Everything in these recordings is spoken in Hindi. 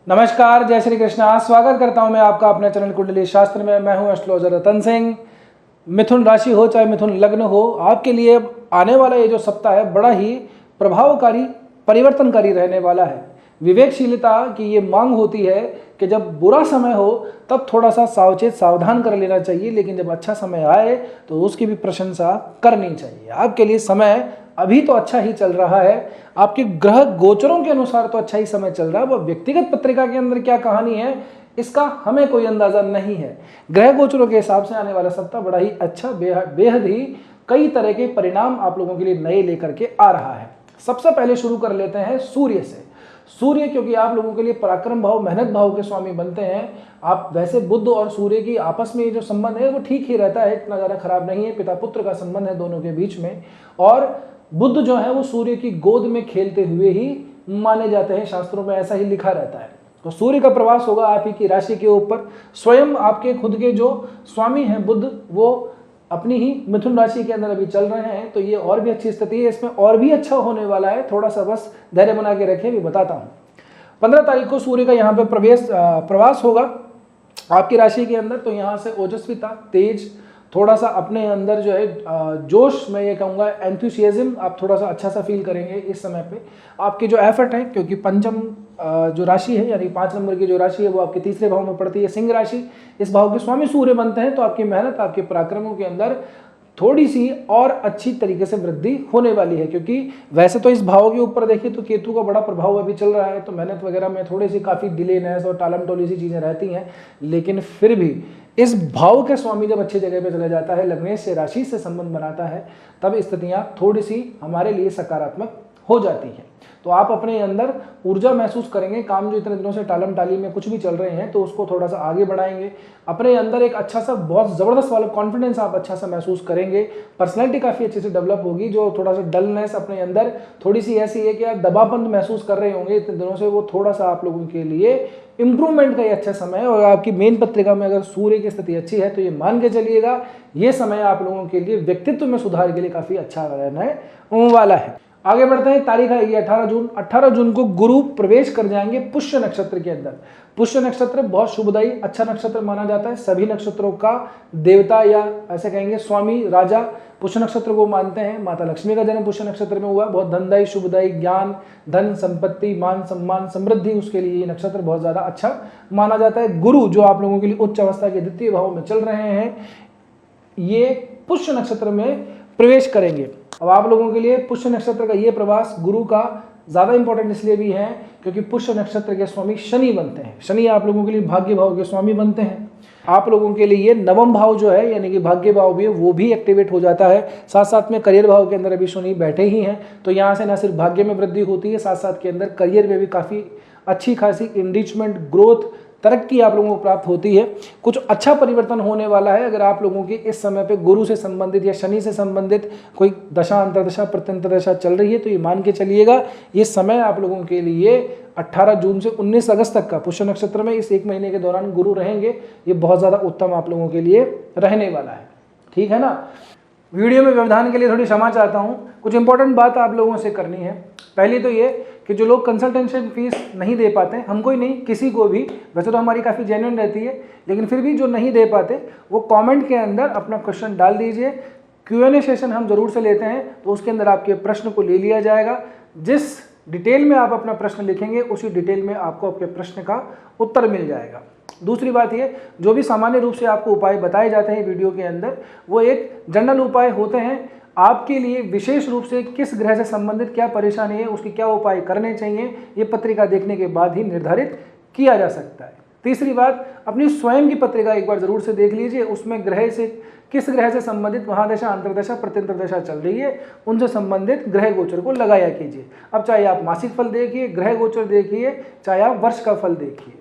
नमस्कार, जय श्री कृष्णा। स्वागत करता हूं मैं आपका अपने चैनल कुंडली शास्त्र में। मैं हूं एस्ट्रोलॉजर रतन सिंह। मिथुन राशि हो चाहे मिथुन लग्न हो, आपके लिए आने वाला ये जो सप्ताह है बड़ा ही प्रभावकारी, परिवर्तनकारी रहने वाला है। विवेकशीलता की ये मांग होती है कि जब बुरा समय हो तब थोड़ा सा सावचेत सावधान कर लेना चाहिए, लेकिन जब अच्छा समय आए तो उसकी भी प्रशंसा करनी चाहिए। आपके लिए समय अभी तो अच्छा ही चल रहा है, आपके ग्रह गोचरों के अनुसार तो अच्छा ही समय चल रहा है। वह व्यक्तिगत पत्रिका के अंदर क्या कहानी है इसका हमें कोई अंदाजा नहीं है। ग्रह गोचरों के हिसाब से आने वाला सप्ताह बड़ा ही अच्छा, बेहद ही कई तरह के परिणाम आप लोगों के लिए नए लेकर के आ रहा है। सबसे पहले शुरू कर लेते हैं सूर्य से। सूर्य क्योंकि आप लोगों के लिए पराक्रम भाव, मेहनत भाव के स्वामी बनते हैं। आप वैसे बुध और सूर्य की आपस में जो संबंध है वो ठीक ही रहता है, इतना ज़्यादा खराब नहीं है। पिता पुत्र का संबंध है दोनों के बीच में, और बुध जो है वो सूर्य की गोद में खेलते हुए ही माने जाते हैं, शास्त्रों में ऐसा ही लिखा रहता है। तो सूर्य का प्रवास होगा आप ही की राशि के ऊपर। स्वयं आपके खुद के जो स्वामी हैं बुध, वो अपनी ही मिथुन राशि के अंदर अभी चल रहे हैं, तो ये और भी अच्छी स्थिति है। इसमें और भी अच्छा होने वाला है, थोड़ा सा बस धैर्य बना के रखें, भी बताता हूँ। 15 तारीख को सूर्य का यहाँ पे प्रवास होगा आपकी राशि के अंदर। तो यहाँ से ओजस्विता, तेज, थोड़ा सा अपने अंदर जो है जोश, मैं ये कहूँगा एंथुसियाज्म, आप थोड़ा सा अच्छा सा फील करेंगे इस समय पे। आपके जो एफर्ट है, क्योंकि पंचम जो राशि है यानी 5 नंबर की जो राशि है वो आपके तीसरे भाव में पड़ती है, सिंह राशि। इस भाव के स्वामी सूर्य बनते हैं, तो आपकी मेहनत, आपके पराक्रमों के अंदर थोड़ी सी और अच्छी तरीके से वृद्धि होने वाली है। क्योंकि वैसे तो इस भाव के ऊपर देखिए तो केतु का बड़ा प्रभाव अभी चल रहा है, तो मेहनत वगैरह में थोड़ी सी काफ़ी डिलेनेस और टालम टोली सी चीज़ें रहती हैं, लेकिन फिर भी इस भाव के स्वामी जब अच्छी जगह पे चला जाता है, लग्नेश से राशि से संबंध बनाता है, तब स्थितियाँ थोड़ी सी हमारे लिए सकारात्मक हो जाती हैं। तो आप अपने अंदर ऊर्जा महसूस करेंगे। काम जो इतने दिनों से टालम टाली में कुछ भी चल रहे हैं तो उसको थोड़ा सा आगे बढ़ाएंगे। अपने अंदर एक अच्छा सा, बहुत ज़बरदस्त वाला कॉन्फिडेंस आप अच्छा सा महसूस करेंगे। पर्सनैलिटी काफ़ी अच्छे से डेवलप होगी। जो थोड़ा सा डलनेस अपने अंदर थोड़ी सी ऐसी है कि आप दबापन महसूस कर रहे होंगे इतने दिनों से, वो थोड़ा सा आप लोगों के लिए इंप्रूवमेंट का ये अच्छा समय है। और आपकी मेन पत्रिका में अगर सूर्य की स्थिति अच्छी है तो ये मान के चलिएगा ये समय आप लोगों के लिए व्यक्तित्व में सुधार के लिए काफ़ी अच्छा रहने वाला है। आगे बढ़ते हैं। तारीख आएगी 18 जून। 18 जून को गुरु प्रवेश कर जाएंगे पुष्य नक्षत्र के अंदर। पुष्य नक्षत्र बहुत शुभदायी, अच्छा नक्षत्र माना जाता है। सभी नक्षत्रों का देवता या ऐसे कहेंगे स्वामी, राजा पुष्य नक्षत्र को मानते हैं। माता लक्ष्मी का जन्म पुष्य नक्षत्र में हुआ। बहुत धनदायी, शुभदायी, ज्ञान, धन, संपत्ति, मान सम्मान, समृद्धि, उसके लिए ये नक्षत्र बहुत ज़्यादा अच्छा माना जाता है। गुरु जो आप लोगों के लिए उच्च अवस्था के द्वितीय भाव में चल रहे हैं, ये पुष्य नक्षत्र में प्रवेश करेंगे। अब आप लोगों के लिए पुष्य नक्षत्र का ये प्रवास गुरु का ज़्यादा इंपॉर्टेंट इसलिए भी है क्योंकि पुष्य नक्षत्र के स्वामी शनि बनते हैं। शनि आप लोगों के लिए भाग्य भाव के स्वामी बनते हैं। आप लोगों के लिए ये नवम भाव जो है यानी कि भाग्य भाव भी है, वो भी एक्टिवेट हो जाता है। साथ साथ में करियर भाव के अंदर अभी शनि बैठे ही हैं, तो यहाँ से ना सिर्फ भाग्य में वृद्धि होती है, साथ साथ के अंदर करियर में भी काफ़ी अच्छी खासी इनरिचमेंट, ग्रोथ, तरक्की आप लोगों को प्राप्त होती है। कुछ अच्छा परिवर्तन होने वाला है। अगर आप लोगों की इस समय पे गुरु से संबंधित या शनि से संबंधित कोई दशा, अंतरदशा, प्रत्यंतरदशा चल रही है तो ये मान के चलिएगा ये समय आप लोगों के लिए 18 जून से 19 अगस्त तक का पुष्य नक्षत्र में इस एक महीने के दौरान गुरु रहेंगे, ये बहुत ज़्यादा उत्तम आप लोगों के लिए रहने वाला है। ठीक है ना। वीडियो में व्यवधान के लिए थोड़ी क्षमा चाहता हूँ। कुछ इंपॉर्टेंट बात आप लोगों से करनी है। पहली तो ये कि जो लोग कंसल्टेशन फीस नहीं दे पाते, हमको ही नहीं किसी को भी, वैसे तो हमारी काफ़ी जेन्युइन रहती है, लेकिन फिर भी जो नहीं दे पाते वो कमेंट के अंदर अपना क्वेश्चन डाल दीजिए। Q&A सेशन हम ज़रूर से लेते हैं, तो उसके अंदर आपके प्रश्न को ले लिया जाएगा। जिस डिटेल में आप अपना प्रश्न लिखेंगे उसी डिटेल में आपको आपके प्रश्न का उत्तर मिल जाएगा। दूसरी बात ये, जो भी सामान्य रूप से आपको उपाय बताए जाते हैं वीडियो के अंदर, वो एक जनरल उपाय होते हैं। आपके लिए विशेष रूप से किस ग्रह से संबंधित क्या परेशानी है, उसके क्या उपाय करने चाहिए, ये पत्रिका देखने के बाद ही निर्धारित किया जा सकता है। तीसरी बात, अपनी स्वयं की पत्रिका एक बार जरूर से देख लीजिए। उसमें ग्रह से, किस ग्रह से संबंधित महादशा, अंतरदशा, प्रत्यंतरदशा चल रही है, उनसे संबंधित ग्रह गोचर को लगाया कीजिए। अब चाहे आप मासिक फल देखिए, ग्रह गोचर देखिए, चाहे आप वर्ष का फल देखिए,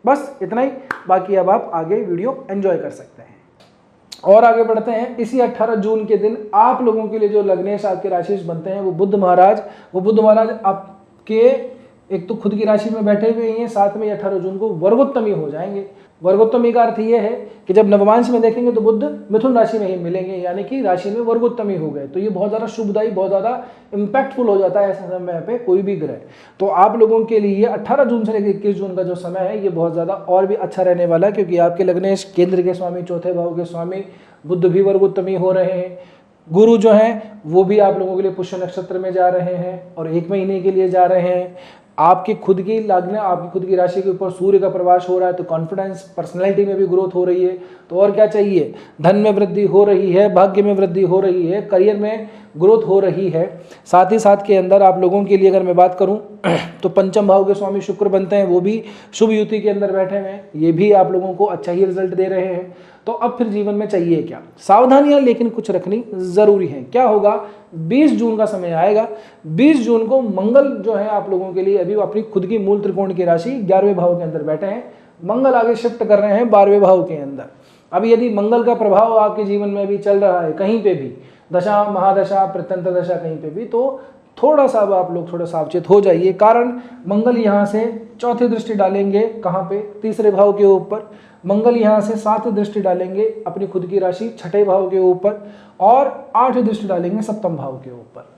बस इतना ही। बाकी अब आप आगे वीडियो एंजॉय कर सकते हैं। और आगे बढ़ते हैं। इसी 18 जून के दिन आप लोगों के लिए जो लग्नेश आपके राशि बनते हैं वो बुध महाराज आपके एक तो खुद की राशि में बैठे हुए ही हैं, साथ में 18 जून को वर्गोत्तमी हो जाएंगे। वर्गोत्तमी का अर्थ ये है कि जब नवमांश में देखेंगे तो बुध मिथुन राशि में ही मिलेंगे, यानी कि राशि में वर्गोत्तमी हो गए। तो ये बहुत ज़्यादा शुभदायी, बहुत ज़्यादा इम्पैक्टफुल हो जाता है ऐसे समय पे कोई भी ग्रह। तो आप लोगों के लिए 18 जून से लेकर 21 जून का जो समय है ये बहुत ज़्यादा और भी अच्छा रहने वाला है, क्योंकि आपके लग्नेश केंद्र के स्वामी, चौथे भाव के स्वामी बुध भी वर्गोत्तमी हो रहे हैं। गुरु जो हैं वो भी आप लोगों के लिए पुष्य नक्षत्र में जा रहे हैं और 1 महीने के लिए जा रहे हैं। आपकी खुद की लग्न, आपकी खुद की राशि के ऊपर सूर्य का प्रवास हो रहा है, तो कॉन्फिडेंस, पर्सनैलिटी में भी ग्रोथ हो रही है। तो और क्या चाहिए, धन में वृद्धि हो रही है, भाग्य में वृद्धि हो रही है, करियर में ग्रोथ हो रही है। साथ ही साथ के अंदर आप लोगों के लिए अगर मैं बात करूं तो पंचम भाव के स्वामी शुक्र बनते हैं, वो भी शुभ युति के अंदर बैठे हुए हैं, ये भी आप लोगों को अच्छा ही रिजल्ट दे रहे हैं। तो अब फिर जीवन में चाहिए क्या, सावधानियां लेकिन कुछ रखनी जरूरी है। क्या होगा, 20 जून का समय आएगा। 20 जून को मंगल जो है आप लोगों के लिए अभी अपनी खुद की मूल त्रिकोण की राशि 11वें भाव के अंदर बैठे हैं, मंगल आगे शिफ्ट कर रहे हैं 12वें भाव के अंदर। अब यदि मंगल का प्रभाव आपके जीवन में भी चल रहा है कहीं पे भी, दशा, महादशा, प्रत्यंतर दशा कहीं पे भी, तो थोड़ा सा अब आप लोग थोड़ा सावचेत हो जाइए। कारण मंगल यहाँ से चौथी दृष्टि डालेंगे कहाँ पे, तीसरे भाव के ऊपर। मंगल यहाँ से 7 दृष्टि डालेंगे अपनी खुद की राशि छठे भाव के ऊपर, और 8 दृष्टि डालेंगे सप्तम भाव के ऊपर।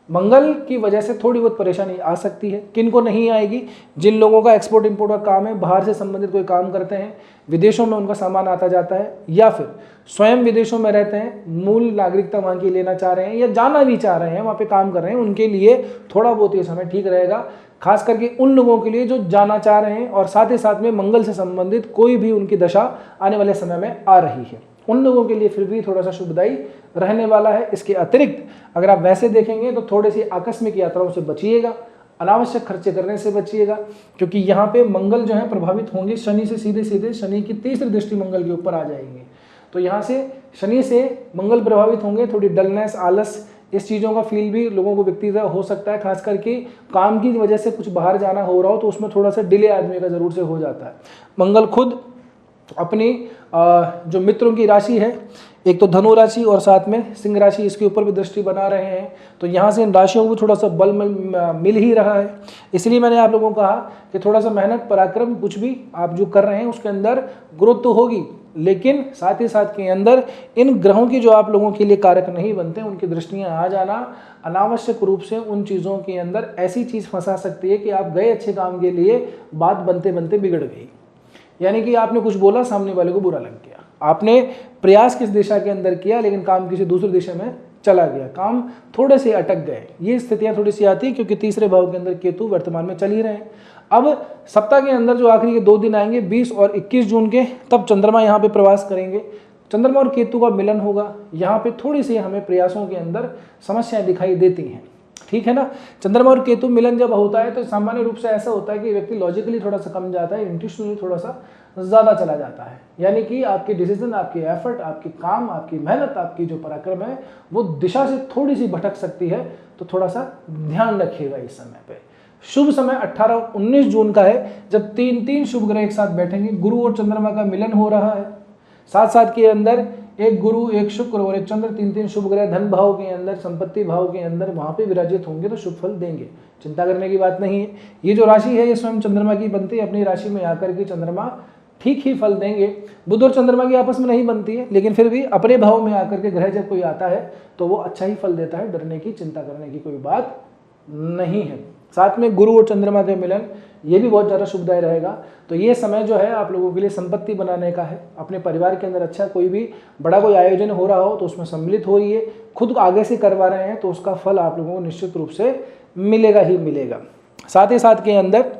मंगल की वजह से थोड़ी बहुत परेशानी आ सकती है। किन को नहीं आएगी, जिन लोगों का एक्सपोर्ट इंपोर्ट का काम है, बाहर से संबंधित कोई काम करते हैं, विदेशों में उनका सामान आता जाता है, या फिर स्वयं विदेशों में रहते हैं, मूल नागरिकता वहाँ की लेना चाह रहे हैं या जाना भी चाह रहे हैं, वहाँ पे काम कर रहे हैं, उनके लिए थोड़ा बहुत ये समय ठीक रहेगा। खास करके उन लोगों के लिए जो जाना चाह रहे हैं और साथ ही साथ में मंगल से संबंधित कोई भी उनकी दशा आने वाले समय में आ रही है, उन लोगों के लिए फिर भी थोड़ा सा शुभदायी रहने वाला है। इसके अतिरिक्त अगर आप वैसे देखेंगे तो थोड़ी सी आकस्मिक यात्राओं से बचिएगा, अनावश्यक खर्चे करने से बचिएगा, क्योंकि यहाँ पे मंगल जो है प्रभावित होंगे शनि से, सीधे सीधे शनि की तीसरी दृष्टि मंगल के ऊपर आ जाएगी। तो यहाँ से शनि से मंगल प्रभावित होंगे, थोड़ी डलनेस, आलस, इस चीज़ों का फील भी लोगों को व्यक्तिगत हो सकता है। खास करके काम की वजह से कुछ बाहर जाना हो रहा हो तो उसमें थोड़ा सा डिले आदमी का ज़रूर से हो जाता है। मंगल खुद अपनी जो मित्रों की राशि है, एक तो धनु राशि और साथ में सिंह राशि, इसके ऊपर भी दृष्टि बना रहे हैं। तो यहाँ से इन राशियों को थोड़ा सा बल मिल ही रहा है। इसलिए मैंने आप लोगों को कहा कि थोड़ा सा मेहनत, पराक्रम, कुछ भी आप जो कर रहे हैं उसके अंदर ग्रोथ तो होगी, लेकिन साथ ही साथ के अंदर इन ग्रहों की जो आप लोगों के लिए कारक नहीं बनते, उनकी दृष्टियाँ आ जाना अनावश्यक रूप से उन चीज़ों के अंदर ऐसी चीज़ फंसा सकती है कि आप गए अच्छे काम के लिए, बात बनते बनते बिगड़ गई। यानी कि आपने कुछ बोला, सामने वाले को बुरा लग गया, आपने प्रयास किस दिशा के अंदर किया लेकिन काम किसी दूसरी दिशा में चला गया, काम थोड़े से अटक गए। ये स्थितियां थोड़ी सी आती है क्योंकि तीसरे भाव के अंदर केतु वर्तमान में चल ही रहे हैं। अब सप्ताह के अंदर जो आखिरी के 2 दिन आएंगे 20 और 21 जून के, तब चंद्रमा यहाँ पे प्रवास करेंगे, चंद्रमा और केतु का मिलन होगा। यहाँ पे थोड़ी सी हमें प्रयासों के अंदर समस्याएं दिखाई देती हैं, ठीक है ना। चंद्रमा और केतु मिलन जब होता है तो सामान्य रूप से ऐसा होता है कि व्यक्ति लॉजिकली थोड़ा सा कम जाता है, इंट्यूशनली थोड़ा सा ज़्यादा चला जाता है। यानी कि आपके डिसीजन, आपके एफर्ट, आपके काम, आपकी मेहनत, आपकी जो पराक्रम है वो दिशा से थोड़ी सी भटक सकती है। तो थोड़ा सा ध्यान रखिएगा इस समय पे। शुभ समय 18-19 जून का है, जब 3 शुभ ग्रह एक साथ बैठेंगे। गुरु और चंद्रमा का मिलन हो रहा है, साथ साथ के अंदर एक गुरु, एक शुक्र और एक चंद्र, 3 शुभ ग्रह धन भाव के अंदर, संपत्ति भाव के अंदर वहां पे विराजित होंगे तो शुभ फल देंगे, चिंता करने की बात नहीं है। ये जो राशि है ये स्वयं चंद्रमा की बनती है, अपनी राशि में आकर के चंद्रमा ठीक ही फल देंगे। बुध और चंद्रमा की आपस में नहीं बनती है, लेकिन फिर भी अपने भाव में आकर के ग्रह जब कोई आता है तो वो अच्छा ही फल देता है, डरने की, चिंता करने की कोई बात नहीं है। साथ में गुरु और चंद्रमा के मिलन, ये भी बहुत ज़्यादा शुभदायी रहेगा। तो ये समय जो है आप लोगों के लिए संपत्ति बनाने का है। अपने परिवार के अंदर अच्छा कोई भी बड़ा कोई आयोजन हो रहा हो तो उसमें सम्मिलित हो रही है, खुद आगे से करवा रहे हैं तो उसका फल आप लोगों को निश्चित रूप से मिलेगा ही मिलेगा। साथ ही साथ के अंदर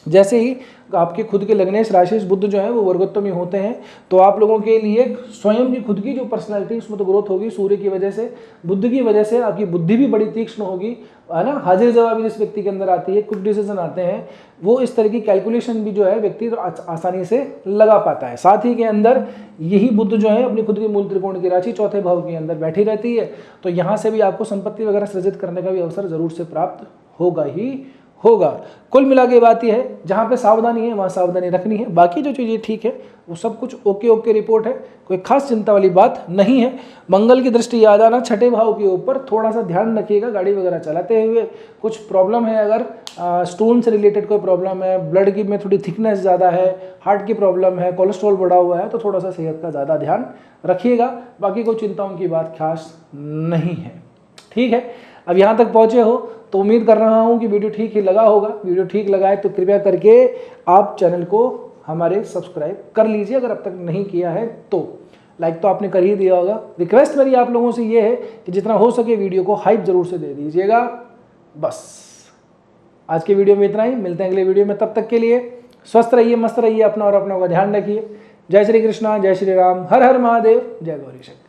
जैसे ही आपके खुद के लग्नेश राशि बुध जो है वो वर्गोत्तमी होते हैं तो आप लोगों के लिए स्वयं की खुद की जो पर्सनालिटी उसमें तो ग्रोथ होगी। सूर्य की वजह से, बुध की वजह से आपकी बुद्धि भी बड़ी तीक्ष्ण होगी, है ना। हाजिर जवाबी जिस व्यक्ति के अंदर आती है, क्विक डिसीजन आते हैं, वो इस तरह की कैलकुलेशन भी जो है व्यक्ति तो आसानी से लगा पाता है। साथ ही के अंदर यही बुध जो है अपनी खुद की मूल त्रिकोण की राशि चौथे भाव के अंदर बैठी रहती है, तो यहाँ से भी आपको संपत्ति वगैरह सृजित करने का भी अवसर जरूर से प्राप्त होगा ही होगा। कुल मिला के बात यह है, जहाँ पे सावधानी है वहाँ सावधानी रखनी है, बाकी जो चीज़ें ठीक है वो सब कुछ ओके ओके रिपोर्ट है, कोई खास चिंता वाली बात नहीं है। मंगल की दृष्टि याद आना, छठे भाव के ऊपर थोड़ा सा ध्यान रखिएगा गाड़ी वगैरह चलाते हुए। कुछ प्रॉब्लम है, अगर स्टोन से रिलेटेड कोई प्रॉब्लम है, ब्लड की में थोड़ी थिकनेस ज़्यादा है, हार्ट की प्रॉब्लम है, कोलेस्ट्रॉल बढ़ा हुआ है, तो थोड़ा सा सेहत का ज़्यादा ध्यान रखिएगा। बाकी कोई चिंताओं की बात खास नहीं है। ठीक है, अब यहाँ तक पहुँचे हो तो उम्मीद कर रहा हूँ कि वीडियो ठीक ही लगा होगा। वीडियो ठीक लगा है तो कृपया करके आप चैनल को हमारे सब्सक्राइब कर लीजिए, अगर अब तक नहीं किया है तो। लाइक तो आपने कर ही दिया होगा। रिक्वेस्ट मेरी आप लोगों से ये है कि जितना हो सके वीडियो को हाइप जरूर से दे दीजिएगा। बस आज के वीडियो में इतना ही, मिलते हैं अगले वीडियो में। तब तक के लिए स्वस्थ रहिए, मस्त रहिए, अपना और अपनों का ध्यान रखिए। जय श्री कृष्णा, जय श्री राम, हर हर महादेव, जय गौरी शक्ति।